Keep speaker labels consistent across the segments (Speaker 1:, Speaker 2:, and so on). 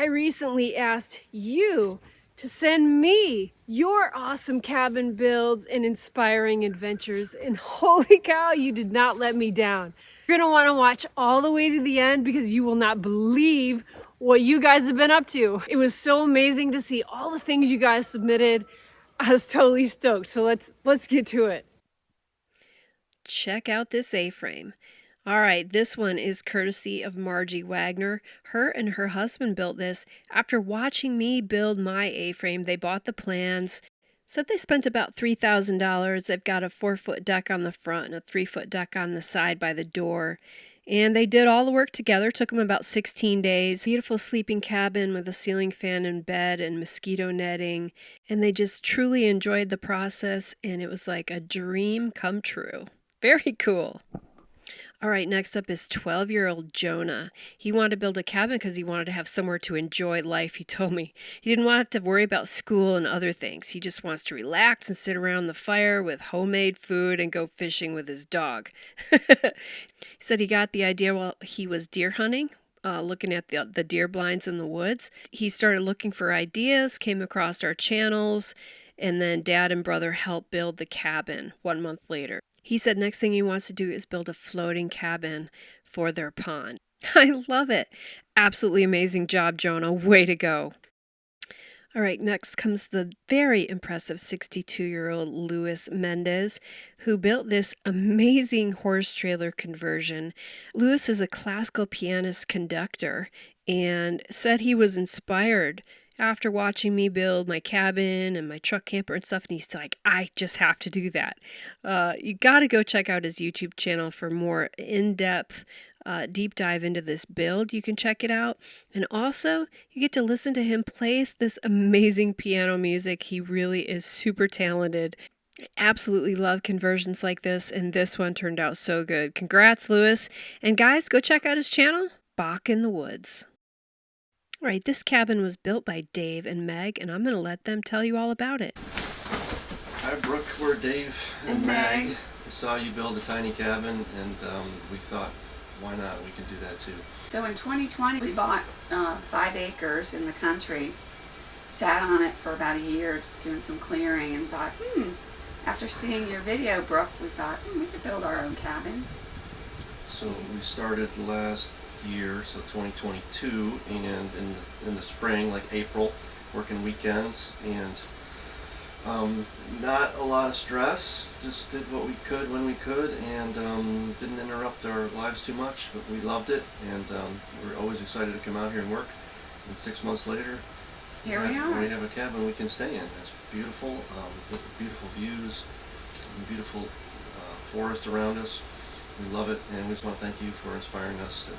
Speaker 1: recently asked you to send me your awesome cabin builds and inspiring adventures, and holy cow, you did not let me down. You're gonna wanna watch all the way to the end because you will not believe what you guys have been up to. It was so amazing to see all the things you guys submitted. I was totally stoked, so let's get to it.
Speaker 2: Check out this A-frame. All right, this one is courtesy of Margie Wagner. Her and her husband built this. After watching me build my A-frame, they bought the plans. Said they spent about $3,000. They've got a 4-foot deck on the front and a 3-foot deck on the side by the door. And they did all the work together. Took them about 16 days. Beautiful sleeping cabin with a ceiling fan and bed and mosquito netting. And they just truly enjoyed the process, and it was like a dream come true. Very cool. All right, next up is 12-year-old Jonah. He wanted to build a cabin because he wanted to have somewhere to enjoy life, he told me. He didn't want to worry about school and other things. He just wants to relax and sit around the fire with homemade food and go fishing with his dog. He said he got the idea while he was deer hunting. Looking at the deer blinds in the woods. He started looking for ideas, came across our channels, and then Dad and brother helped build the cabin 1 month later. He said next thing he wants to do is build a floating cabin for their pond. I love it. Absolutely amazing job, Jonah. Way to go. All right, next comes the very impressive 62-year-old Luis Mendez, who built this amazing horse trailer conversion. Luis is a classical pianist conductor and said he was inspired after watching me build my cabin and my truck camper and stuff, and he's like, I just have to do that. You got to go check out his YouTube channel for more in-depth deep dive into this build. You can check it out. And also, you get to listen to him play this amazing piano music. He really is super talented. I absolutely love conversions like this, and this one turned out so good. Congrats, Luis. And guys, go check out his channel, Bach in the Woods. All right, this cabin was built by Dave and Meg, and I'm going to let them tell you all about it.
Speaker 3: Hi, Brooke. We're Dave and Meg. We saw you build a tiny cabin, and we thought, why not? We can do that too.
Speaker 4: So in 2020, we bought 5 acres in the country, sat on it for about a year doing some clearing, and thought, after seeing your video, Brooke, we thought, we could build our own cabin.
Speaker 3: So we started last year, so 2022, and in the spring, like April, working weekends, and not a lot of stress, just did what we could when we could, and didn't interrupt our lives too much, but we loved it, and we're always excited to come out here and work. And 6 months later,
Speaker 4: here we are.
Speaker 3: We have a cabin we can stay in. It's beautiful, with beautiful views, and beautiful forest around us. We love it, and we just want to thank you for inspiring us to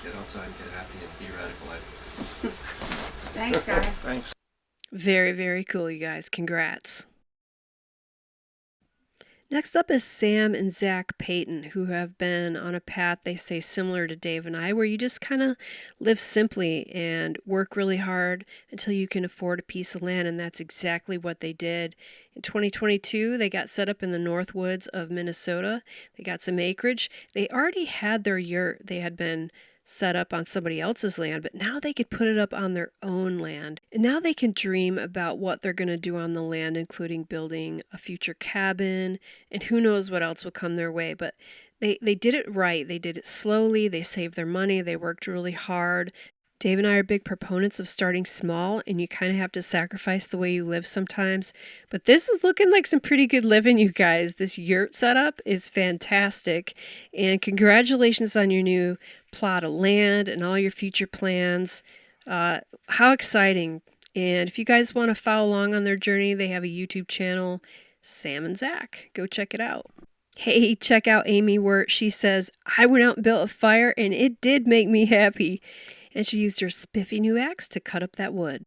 Speaker 3: get outside and get happy and be radical.
Speaker 4: Thanks, guys.
Speaker 3: Thanks.
Speaker 2: Very, very cool, you guys. Congrats. Next up is Sam and Zach Payton, who have been on a path, they say, similar to Dave and I, where you just kind of live simply and work really hard until you can afford a piece of land, and that's exactly what they did. In 2022, they got set up in the North Woods of Minnesota. They got some acreage. They already had their yurt. They had been set up on somebody else's land, but now they could put it up on their own land. And now they can dream about what they're going to do on the land, including building a future cabin, and who knows what else will come their way. But they did it right. They did it slowly. They saved their money. They worked really hard. Dave and I are big proponents of starting small, and you kind of have to sacrifice the way you live sometimes. But this is looking like some pretty good living, you guys. This yurt setup is fantastic, and congratulations on your new plot of land and all your future plans. How exciting. And if you guys want to follow along on their journey, they have a YouTube channel, Sam and Zach. Go check it out. Hey, check out Amy Wirt. She says, I went out and built a fire, and it did make me happy. And she used her spiffy new axe to cut up that wood.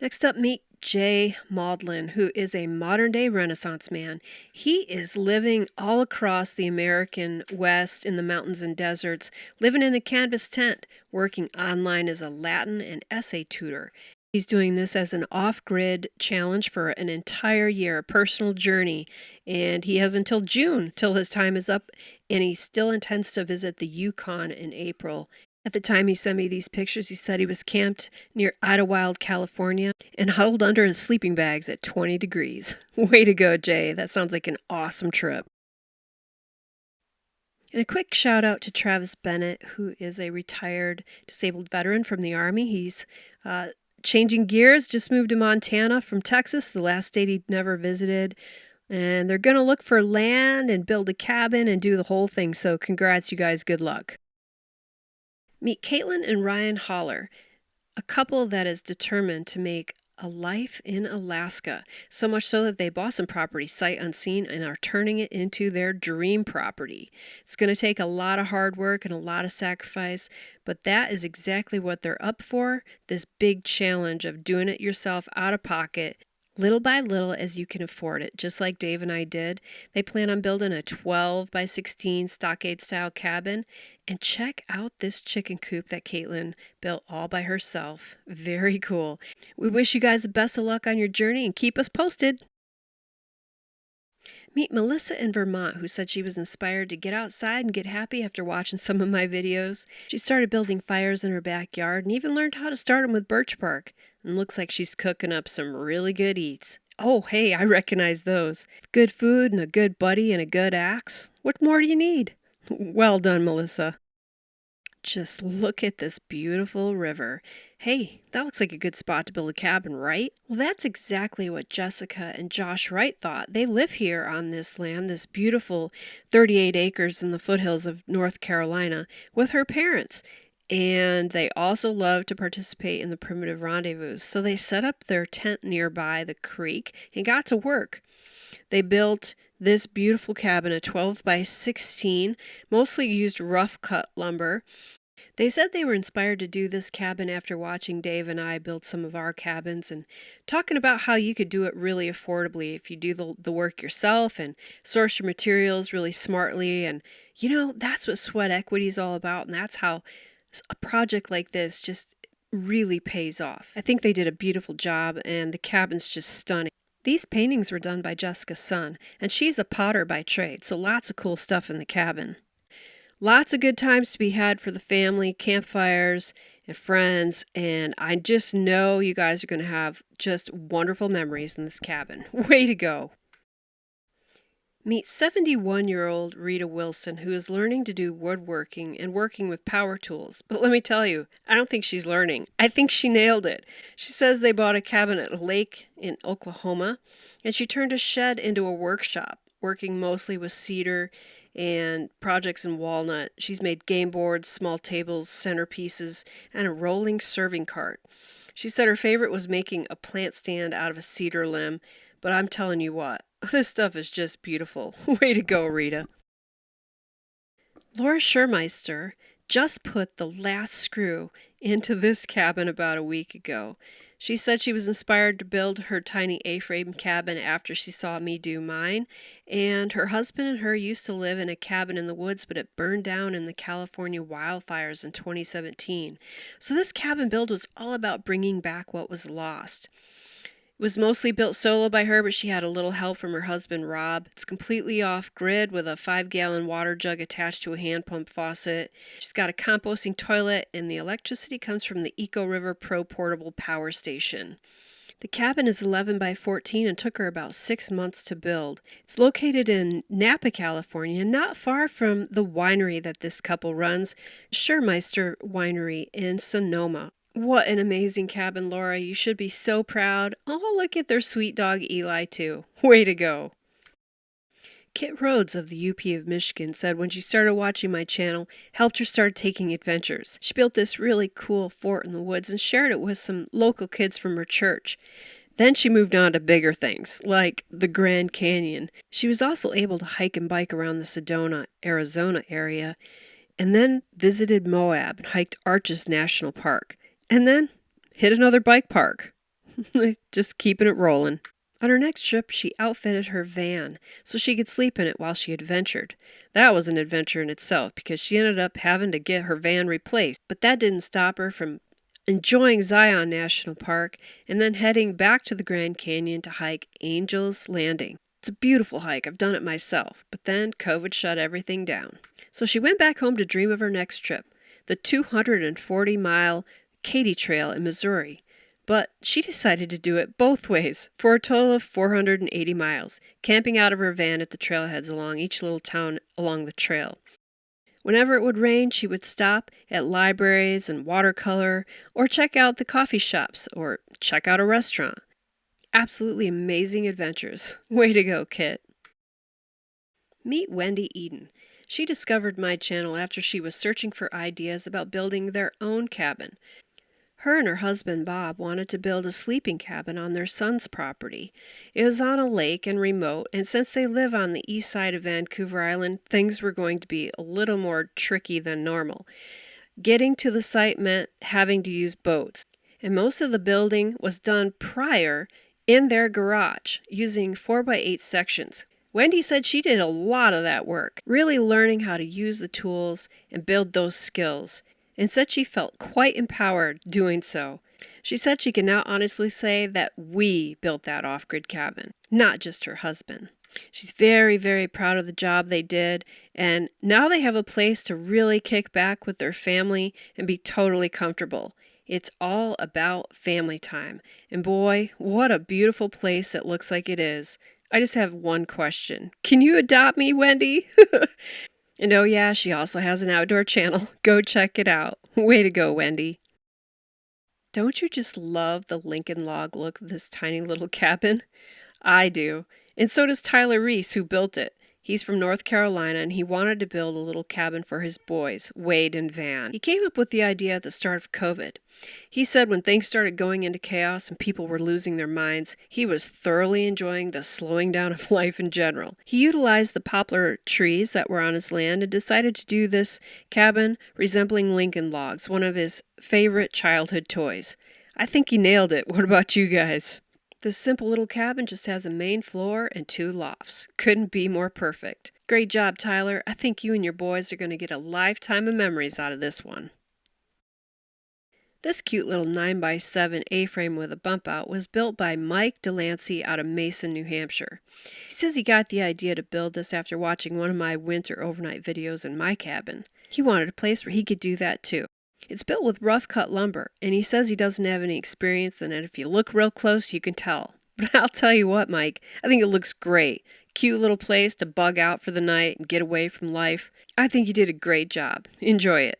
Speaker 2: Next up, meet Jay Maudlin, who is a modern-day Renaissance man. He is living all across the American West in the mountains and deserts, living in a canvas tent, working online as a Latin and essay tutor. He's doing this as an off-grid challenge for an entire year, a personal journey, and he has until June till his time is up, and he still intends to visit the Yukon in April. At the time he sent me these pictures, he said he was camped near Idlewild, California, and huddled under his sleeping bags at 20 degrees. Way to go, Jay. That sounds like an awesome trip. And a quick shout out to Travis Bennett, who is a retired disabled veteran from the Army. He's changing gears, just moved to Montana from Texas, the last state he'd never visited. And they're going to look for land and build a cabin and do the whole thing. So congrats, you guys. Good luck. Meet Caitlin and Ryan Holler, a couple that is determined to make a life in Alaska, so much so that they bought some property sight unseen and are turning it into their dream property. It's going to take a lot of hard work and a lot of sacrifice, but that is exactly what they're up for, this big challenge of doing it yourself out of pocket, little by little as you can afford it, just like Dave and I did. They plan on building a 12 by 16 stockade-style cabin. And check out this chicken coop that Caitlin built all by herself. Very cool. We wish you guys the best of luck on your journey and keep us posted. Meet Melissa in Vermont, who said she was inspired to get outside and get happy after watching some of my videos. She started building fires in her backyard and even learned how to start them with birch bark. And looks like she's cooking up some really good eats. Oh, hey, I recognize those. Good food and a good buddy and a good axe. What more do you need? Well done, Melissa. Just look at this beautiful river. Hey, that looks like a good spot to build a cabin, right? Well, that's exactly what Jessica and Josh Wright thought. They live here on this land, this beautiful 38 acres in the foothills of North Carolina, with her parents. And they also love to participate in the primitive rendezvous. So they set up their tent nearby the creek and got to work. They built this beautiful cabin, a 12 by 16, mostly used rough cut lumber. They said they were inspired to do this cabin after watching Dave and I build some of our cabins and talking about how you could do it really affordably if you do the work yourself and source your materials really smartly. And, that's what sweat equity is all about. And that's how a project like this just really pays off. I think they did a beautiful job and the cabin's just stunning. These paintings were done by Jessica's son, and she's a potter by trade, so lots of cool stuff in the cabin. Lots of good times to be had for the family, campfires, and friends, and I just know you guys are going to have just wonderful memories in this cabin. Way to go! Meet 71-year-old Rita Wilson, who is learning to do woodworking and working with power tools. But let me tell you, I don't think she's learning. I think she nailed it. She says they bought a cabin at a lake in Oklahoma, and she turned a shed into a workshop, working mostly with cedar and projects in walnut. She's made game boards, small tables, centerpieces, and a rolling serving cart. She said her favorite was making a plant stand out of a cedar limb, but I'm telling you what, this stuff is just beautiful. Way to go, Rita. Laura Schurmeister just put the last screw into this cabin about a week ago. She said she was inspired to build her tiny A-frame cabin after she saw me do mine, and her husband and her used to live in a cabin in the woods, but it burned down in the California wildfires in 2017. So this cabin build was all about bringing back what was lost. It was mostly built solo by her, but she had a little help from her husband, Rob. It's completely off-grid with a 5-gallon water jug attached to a hand pump faucet. She's got a composting toilet, and the electricity comes from the Eco River Pro Portable Power Station. The cabin is 11 by 14 and took her about 6 months to build. It's located in Napa, California, not far from the winery that this couple runs, Schurmeister Winery in Sonoma. What an amazing cabin, Laura. You should be so proud. Oh, look at their sweet dog, Eli, too. Way to go. Kit Rhodes of the UP of Michigan said when she started watching my channel, helped her start taking adventures. She built this really cool fort in the woods and shared it with some local kids from her church. Then she moved on to bigger things, like the Grand Canyon. She was also able to hike and bike around the Sedona, Arizona area, and then visited Moab and hiked Arches National Park. And then hit another bike park. Just keeping it rolling. On her next trip, she outfitted her van so she could sleep in it while she adventured. That was an adventure in itself because she ended up having to get her van replaced. But that didn't stop her from enjoying Zion National Park and then heading back to the Grand Canyon to hike Angel's Landing. It's a beautiful hike. I've done it myself. But then COVID shut everything down. So she went back home to dream of her next trip. the 240-mile Katy Trail in Missouri. But she decided to do it both ways for a total of 480 miles, camping out of her van at the trailheads along each little town along the trail. Whenever it would rain, she would stop at libraries and watercolor, or check out the coffee shops, or check out a restaurant. Absolutely amazing adventures. Way to go, Kit. Meet Wendy Eden. She discovered my channel after she was searching for ideas about building their own cabin. Her and her husband Bob wanted to build a sleeping cabin on their son's property. It was on a lake and remote, and since they live on the east side of Vancouver Island, things were going to be a little more tricky than normal. Getting to the site meant having to use boats, and most of the building was done prior in their garage using 4x8 sections. Wendy said she did a lot of that work, really learning how to use the tools and build those skills, and said she felt quite empowered doing so. She said she can now honestly say that we built that off-grid cabin, not just her husband. She's very, very proud of the job they did, and now they have a place to really kick back with their family and be totally comfortable. It's all about family time, and boy, what a beautiful place it looks like it is. I just have one question. Can you adopt me, Wendy? And oh yeah, she also has an outdoor channel. Go check it out. Way to go, Wendy. Don't you just love the Lincoln log look of this tiny little cabin? I do. And so does Tyler Reese, who built it. He's from North Carolina, and he wanted to build a little cabin for his boys, Wade and Van. He came up with the idea at the start of COVID. He said when things started going into chaos and people were losing their minds, he was thoroughly enjoying the slowing down of life in general. He utilized the poplar trees that were on his land and decided to do this cabin resembling Lincoln logs, one of his favorite childhood toys. I think he nailed it. What about you guys? This simple little cabin just has a main floor and 2 lofts. Couldn't be more perfect. Great job, Tyler. I think you and your boys are going to get a lifetime of memories out of this one. This cute little 9x7 A-frame with a bump out was built by Mike Delancey out of Mason, New Hampshire. He says he got the idea to build this after watching one of my winter overnight videos in my cabin. He wanted a place where he could do that too. It's built with rough-cut lumber, and he says he doesn't have any experience in it. If you look real close, you can tell. But I'll tell you what, Mike, I think it looks great. Cute little place to bug out for the night and get away from life. I think you did a great job. Enjoy it.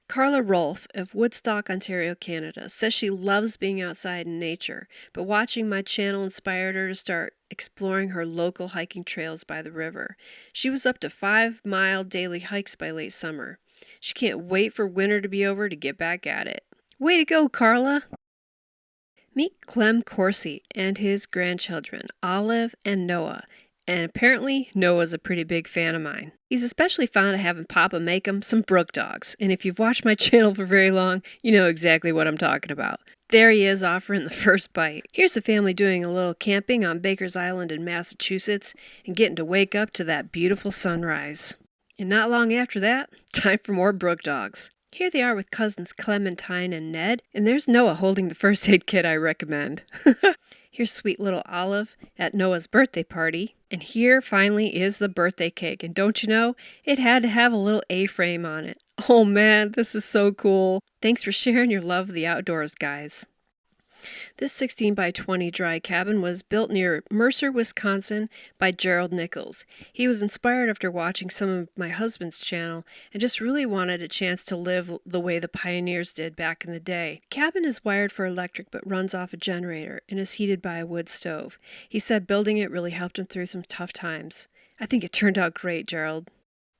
Speaker 2: Carla Rolfe of Woodstock, Ontario, Canada, says she loves being outside in nature, but watching my channel inspired her to start exploring her local hiking trails by the river. She was up to 5-mile daily hikes by late summer. She can't wait for winter to be over to get back at it. Way to go, Carla! Meet Clem Corsi and his grandchildren, Olive and Noah. And apparently, Noah's a pretty big fan of mine. He's especially fond of having Papa make him some brook dogs. And if you've watched my channel for very long, you know exactly what I'm talking about. There he is offering the first bite. Here's the family doing a little camping on Baker's Island in Massachusetts and getting to wake up to that beautiful sunrise. And not long after that, time for more brook dogs. Here they are with cousins Clementine and Ned, and there's Noah holding the first aid kit I recommend. Here's sweet little Olive at Noah's birthday party. And here finally is the birthday cake. And don't you know, it had to have a little A-frame on it. Oh man, this is so cool. Thanks for sharing your love of the outdoors, guys. This 16x20 dry cabin was built near Mercer, Wisconsin by Gerald Nichols. He was inspired after watching some of my husband's channel and just really wanted a chance to live the way the pioneers did back in the day. The cabin is wired for electric but runs off a generator and is heated by a wood stove. He said building it really helped him through some tough times. I think it turned out great, Gerald.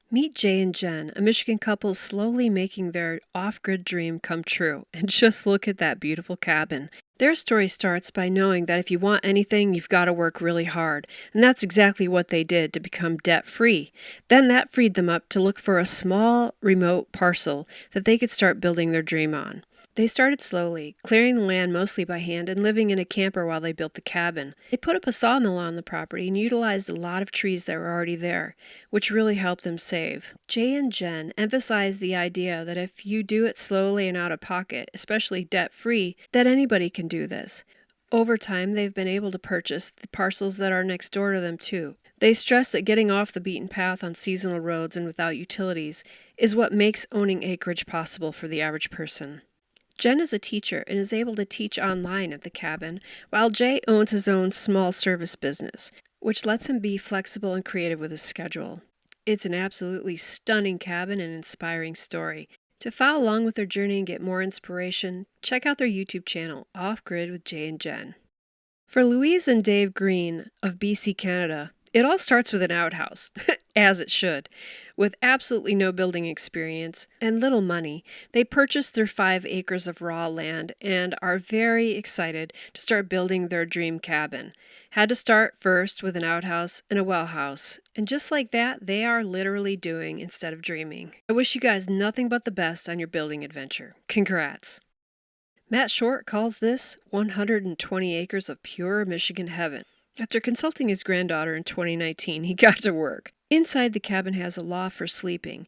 Speaker 2: Meet Jay and Jen, a Michigan couple slowly making their off-grid dream come true. And just look at that beautiful cabin. Their story starts by knowing that if you want anything, you've got to work really hard. And that's exactly what they did to become debt-free. Then that freed them up to look for a small, remote parcel that they could start building their dream on. They started slowly, clearing the land mostly by hand and living in a camper while they built the cabin. They put up a sawmill on the property and utilized a lot of trees that were already there, which really helped them save. Jay and Jen emphasized the idea that if you do it slowly and out of pocket, especially debt-free, that anybody can do this. Over time, they've been able to purchase the parcels that are next door to them too. They stress that getting off the beaten path on seasonal roads and without utilities is what makes owning acreage possible for the average person. Jen is a teacher and is able to teach online at the cabin, while Jay owns his own small service business, which lets him be flexible and creative with his schedule. It's an absolutely stunning cabin and inspiring story. To follow along with their journey and get more inspiration, check out their YouTube channel, Off Grid with Jay and Jen. For Louise and Dave Green of BC, Canada, it all starts with an outhouse, as it should. With absolutely no building experience and little money, they purchased their 5 acres of raw land and are very excited to start building their dream cabin. Had to start first with an outhouse and a well house, and just like that, they are literally doing instead of dreaming. I wish you guys nothing but the best on your building adventure. Congrats! Matt Short calls this 120 acres of pure Michigan heaven. After consulting his granddaughter in 2019, he got to work. Inside, the cabin has a loft for sleeping.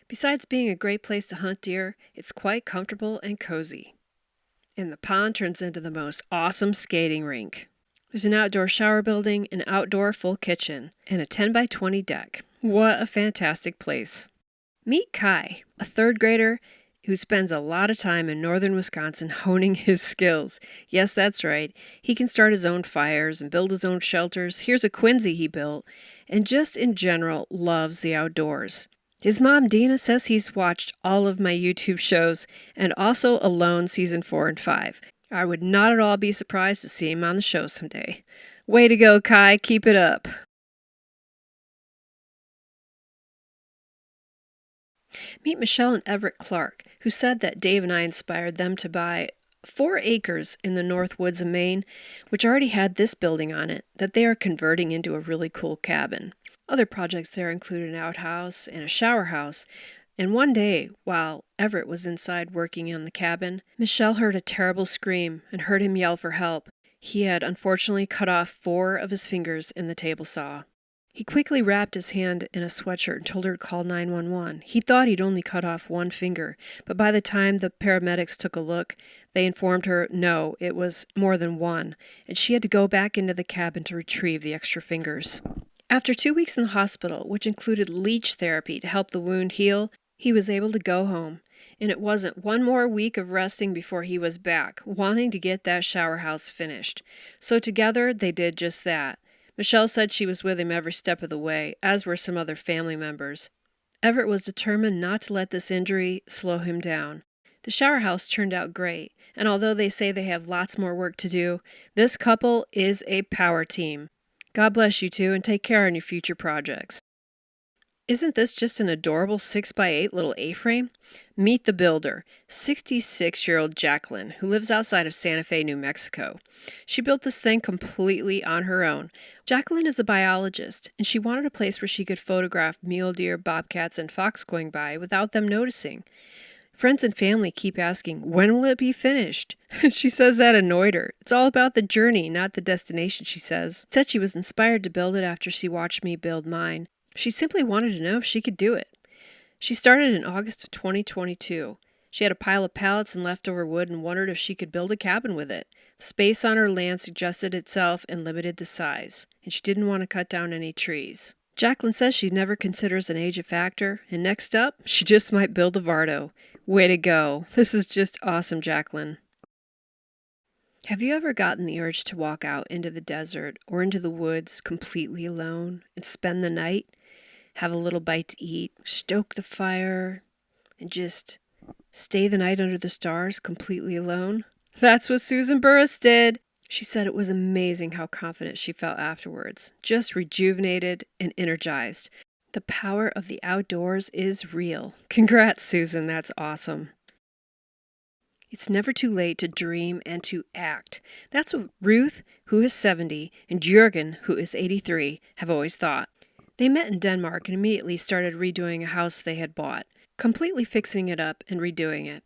Speaker 2: Besides being a great place to hunt deer, it's quite comfortable and cozy. And the pond turns into the most awesome skating rink. There's an outdoor shower building, an outdoor full kitchen, and a 10 by 20 deck. What a fantastic place. Meet Kai, a 3rd grader who spends a lot of time in northern Wisconsin honing his skills. Yes, that's right. He can start his own fires and build his own shelters. Here's a Quincy he built, and just in general loves the outdoors. His mom, Dina, says he's watched all of my YouTube shows and also Alone Season 4 and 5. I would not at all be surprised to see him on the show someday. Way to go, Kai. Keep it up. Meet Michelle and Everett Clark, who said that Dave and I inspired them to buy 4 acres in the North Woods of Maine, which already had this building on it, that they are converting into a really cool cabin. Other projects there include an outhouse and a shower house, and one day, while Everett was inside working on the cabin, Michelle heard a terrible scream and heard him yell for help. He had unfortunately cut off 4 of his fingers in the table saw. He quickly wrapped his hand in a sweatshirt and told her to call 911. He thought he'd only cut off 1 finger, but by the time the paramedics took a look, they informed her no, it was more than 1, and she had to go back into the cabin to retrieve the extra fingers. After 2 weeks in the hospital, which included leech therapy to help the wound heal, he was able to go home. And it wasn't 1 more week of resting before he was back, wanting to get that shower house finished. So together, they did just that. Michelle said she was with him every step of the way, as were some other family members. Everett was determined not to let this injury slow him down. The shower house turned out great, and although they say they have lots more work to do, this couple is a power team. God bless you two, and take care on your future projects. Isn't this just an adorable 6x8 little A-frame? Meet the builder, 66-year-old Jacqueline, who lives outside of Santa Fe, New Mexico. She built this thing completely on her own. Jacqueline is a biologist, and she wanted a place where she could photograph mule deer, bobcats, and fox going by without them noticing. Friends and family keep asking, when will it be finished? She says that annoyed her. It's all about the journey, not the destination, she says. Said she was inspired to build it after she watched me build mine. She simply wanted to know if she could do it. She started in August of 2022. She had a pile of pallets and leftover wood and wondered if she could build a cabin with it. Space on her land suggested itself and limited the size, and she didn't want to cut down any trees. Jacqueline says she never considers an age a factor, and next up, she just might build a Vardo. Way to go. This is just awesome, Jacqueline. Have you ever gotten the urge to walk out into the desert or into the woods completely alone and spend the night? Have a little bite to eat, stoke the fire, and just stay the night under the stars completely alone? That's what Susan Burris did. She said it was amazing how confident she felt afterwards, just rejuvenated and energized. The power of the outdoors is real. Congrats, Susan. That's awesome. It's never too late to dream and to act. That's what Ruth, who is 70, and Jürgen, who is 83, have always thought. They met in Denmark and immediately started redoing a house they had bought, completely fixing it up and redoing it.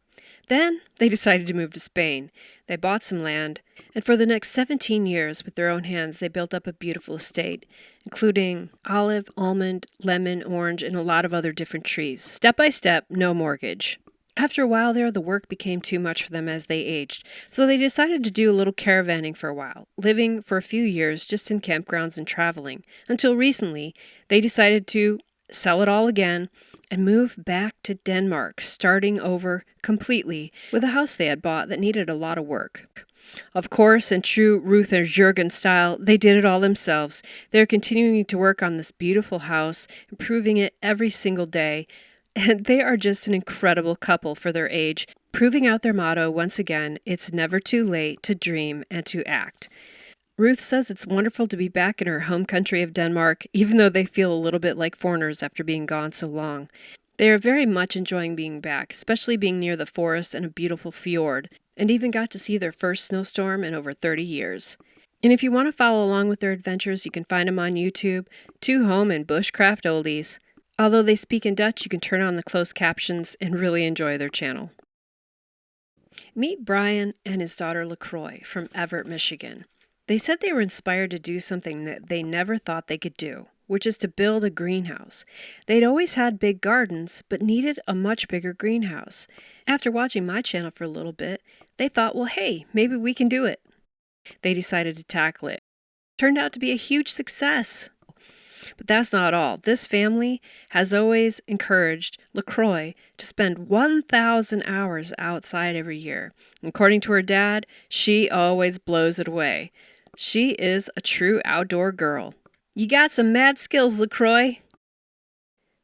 Speaker 2: Then they decided to move to Spain. They bought some land, and for the next 17 years, with their own hands, they built up a beautiful estate, including olive, almond, lemon, orange, and a lot of other different trees. Step by step, no mortgage. After a while there, the work became too much for them as they aged, so they decided to do a little caravanning for a while, living for a few years just in campgrounds and traveling, until recently they decided to sell it all again and move back to Denmark, starting over completely with a house they had bought that needed a lot of work. Of course, in true Ruth and Jürgen style, they did it all themselves. They're continuing to work on this beautiful house, improving it every single day, and they are just an incredible couple for their age, proving out their motto once again, it's never too late to dream and to act. Ruth says it's wonderful to be back in her home country of Denmark, even though they feel a little bit like foreigners after being gone so long. They are very much enjoying being back, especially being near the forest and a beautiful fjord, and even got to see their first snowstorm in over 30 years. And if you want to follow along with their adventures, you can find them on YouTube, Two Home and Bushcraft Oldies. Although they speak in Dutch, you can turn on the closed captions and really enjoy their channel. Meet Brian and his daughter LaCroix from Everett, Michigan. They said they were inspired to do something that they never thought they could do, which is to build a greenhouse. They'd always had big gardens, but needed a much bigger greenhouse. After watching my channel for a little bit, they thought, well, hey, maybe we can do it. They decided to tackle it. Turned out to be a huge success. But that's not all. This family has always encouraged LaCroix to spend 1,000 hours outside every year. According to her dad, she always blows it away. She is a true outdoor girl. You got some mad skills, LaCroix.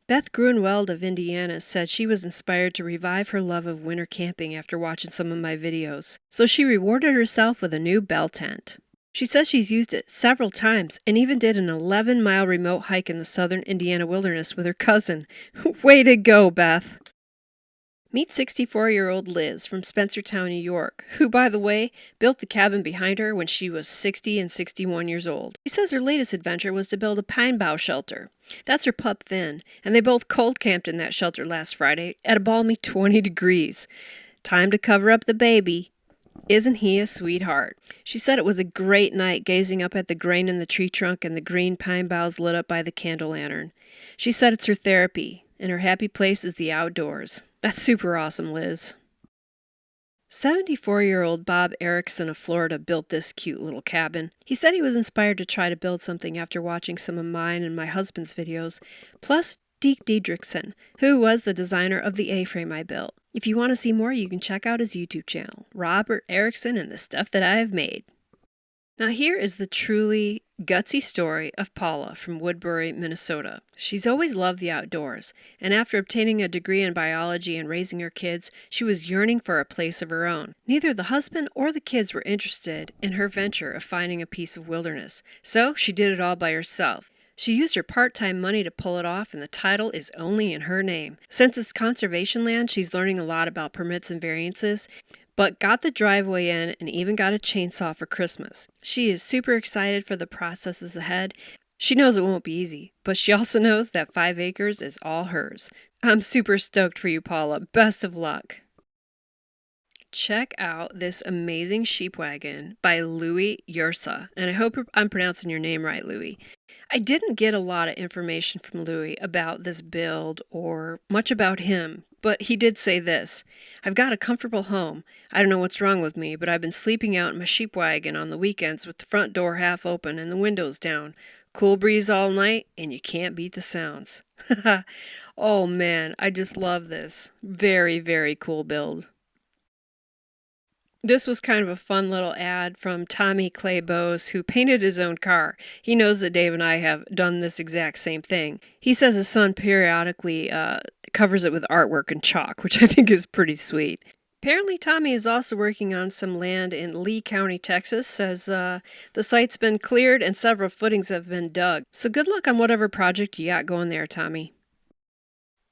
Speaker 2: Beth Grunwald of Indiana said she was inspired to revive her love of winter camping after watching some of my videos, so she rewarded herself with a new bell tent. She says she's used it several times and even did an 11-mile remote hike in the southern Indiana wilderness with her cousin. Way to go, Beth! Meet 64-year-old Liz from Spencertown, New York, who, by the way, built the cabin behind her when she was 60 and 61 years old. She says her latest adventure was to build a pine bough shelter. That's her pup, Finn, and they both cold camped in that shelter last Friday at a balmy 20 degrees. Time to cover up the baby. Isn't he a sweetheart? She said it was a great night gazing up at the grain in the tree trunk and the green pine boughs lit up by the candle lantern. She said it's her therapy, and her happy place is the outdoors. That's super awesome, Liz. 74-year-old Bob Erickson of Florida built this cute little cabin. He said he was inspired to try to build something after watching some of mine and my husband's videos, plus Deke Diedrichsen, who was the designer of the A-frame I built. If you want to see more, you can check out his YouTube channel, Robert Erickson and the Stuff That I Have Made. Now here is the truly gutsy story of Paula from Woodbury, Minnesota. She's always loved the outdoors, and after obtaining a degree in biology and raising her kids, she was yearning for a place of her own. Neither the husband or the kids were interested in her venture of finding a piece of wilderness, so she did it all by herself. She used her part-time money to pull it off, and the title is only in her name. Since it's conservation land, she's learning a lot about permits and variances, but got the driveway in and even got a chainsaw for Christmas. She is super excited for the processes ahead. She knows it won't be easy, but she also knows that 5 acres is all hers. I'm super stoked for you, Paula. Best of luck. Check out this amazing sheep wagon by Louis Yersa, and I hope I'm pronouncing your name right, Louis. I didn't get a lot of information from Louis about this build or much about him, but he did say this: I've got a comfortable home. I don't know what's wrong with me, but I've been sleeping out in my sheep wagon on the weekends with the front door half open and the windows down. Cool breeze all night, and you can't beat the sounds. Oh man, I just love this. Very, very cool build. This was kind of a fun little ad from Tommy Clay Bose, who painted his own car. He knows that Dave and I have done this exact same thing. He says his son periodically covers it with artwork and chalk, which I think is pretty sweet. Apparently Tommy is also working on some land in Lee County, Texas, says the site's been cleared and several footings have been dug. So good luck on whatever project you got going there, Tommy.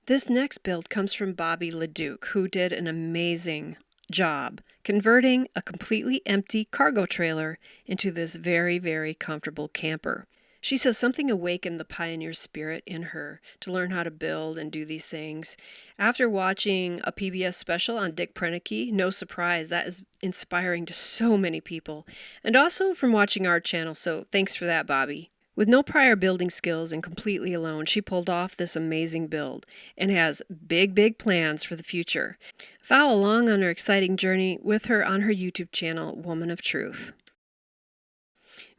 Speaker 2: This next build comes from Bobby LeDuc, who did an amazing job converting a completely empty cargo trailer into this very, very comfortable camper. She says something awakened the pioneer spirit in her to learn how to build and do these things. After watching a PBS special on Dick Proenneke, no surprise, that is inspiring to so many people. And also from watching our channel, so thanks for that, Bobby. With no prior building skills and completely alone, she pulled off this amazing build and has big, big plans for the future. Follow along on her exciting journey with her on her YouTube channel, Woman of Truth.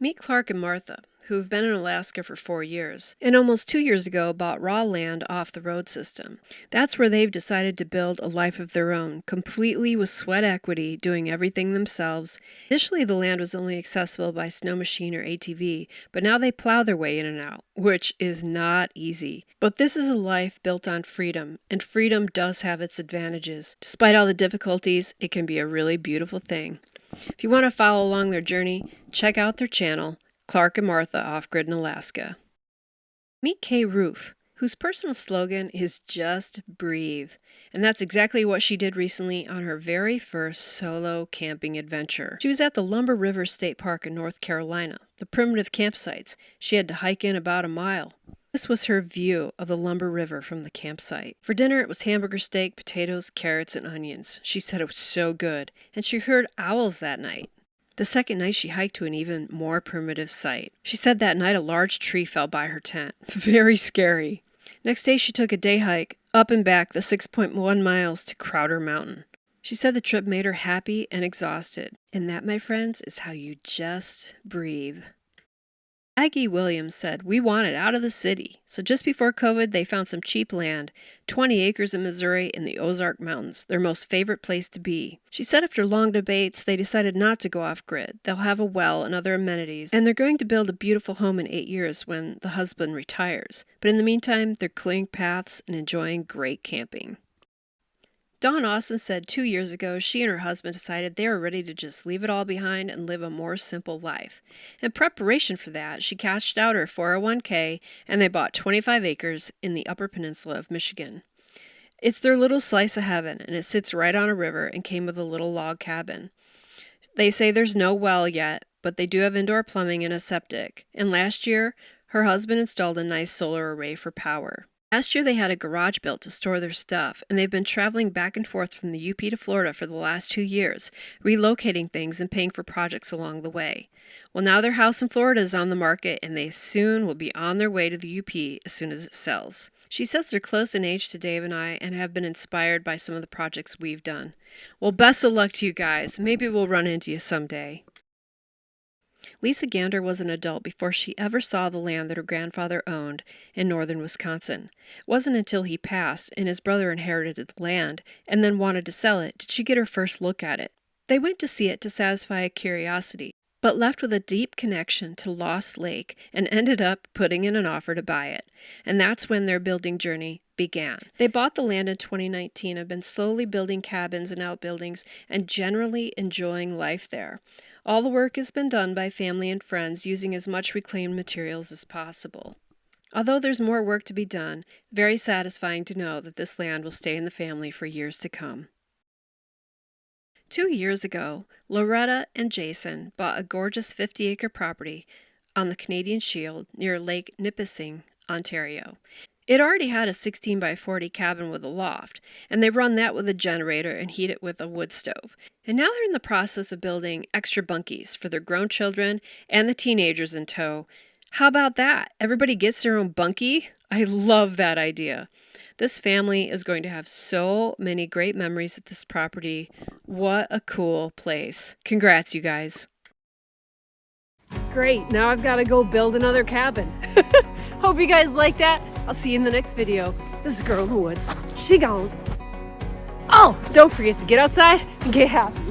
Speaker 2: Meet Clark and Martha, who've been in Alaska for 4 years, and almost 2 years ago bought raw land off the road system. That's where they've decided to build a life of their own, completely with sweat equity, doing everything themselves. Initially, the land was only accessible by snow machine or ATV, but now they plow their way in and out, which is not easy. But this is a life built on freedom, and freedom does have its advantages. Despite all the difficulties, it can be a really beautiful thing. If you want to follow along their journey, check out their channel, Clark and Martha Off-Grid in Alaska. Meet Kay Roof, whose personal slogan is just breathe. And that's exactly what she did recently on her very first solo camping adventure. She was at the Lumber River State Park in North Carolina, the primitive campsites. She had to hike in about a mile. This was her view of the Lumber River from the campsite. For dinner, it was hamburger steak, potatoes, carrots, and onions. She said it was so good, and she heard owls that night. The second night, she hiked to an even more primitive site. She said that night a large tree fell by her tent. Very scary. Next day, she took a day hike up and back the 6.1 miles to Crowder Mountain. She said the trip made her happy and exhausted. And that, my friends, is how you just breathe. Aggie Williams said, "We wanted out of the city. So just before COVID, they found some cheap land, 20 acres in Missouri in the Ozark Mountains, their most favorite place to be." She said after long debates, they decided not to go off-grid. They'll have a well and other amenities, and they're going to build a beautiful home in 8 years when the husband retires. But in the meantime, they're clearing paths and enjoying great camping. Dawn Austin said 2 years ago she and her husband decided they were ready to just leave it all behind and live a more simple life. In preparation for that, she cashed out her 401k and they bought 25 acres in the Upper Peninsula of Michigan. It's their little slice of heaven, and it sits right on a river and came with a little log cabin. They say there's no well yet, but they do have indoor plumbing and a septic. And last year, her husband installed a nice solar array for power. Last year, they had a garage built to store their stuff, and they've been traveling back and forth from the UP to Florida for the last 2 years, relocating things and paying for projects along the way. Well, now their house in Florida is on the market, and they soon will be on their way to the UP as soon as it sells. She says they're close in age to Dave and I and have been inspired by some of the projects we've done. Well, best of luck to you guys. Maybe we'll run into you someday. Lisa Gander was an adult before she ever saw the land that her grandfather owned in northern Wisconsin. It wasn't until he passed and his brother inherited the land and then wanted to sell it did she get her first look at it. They went to see it to satisfy a curiosity, but left with a deep connection to Lost Lake and ended up putting in an offer to buy it. And that's when their building journey began. They bought the land in 2019 and have been slowly building cabins and outbuildings and generally enjoying life there. All the work has been done by family and friends using as much reclaimed materials as possible. Although there's more work to be done, very satisfying to know that this land will stay in the family for years to come. 2 years ago, Loretta and Jason bought a gorgeous 50-acre property on the Canadian Shield near Lake Nipissing, Ontario. It already had a 16 by 40 cabin with a loft, and they run that with a generator and heat it with a wood stove. And now they're in the process of building extra bunkies for their grown children and the teenagers in tow. How about that? Everybody gets their own bunkie? I love that idea. This family is going to have so many great memories at this property. What a cool place. Congrats, you guys.
Speaker 1: Great, now I've got to go build another cabin. Hope you guys like that. I'll see you in the next video. This is Girl in the Woods. She gone. Oh, don't forget to get outside and get happy.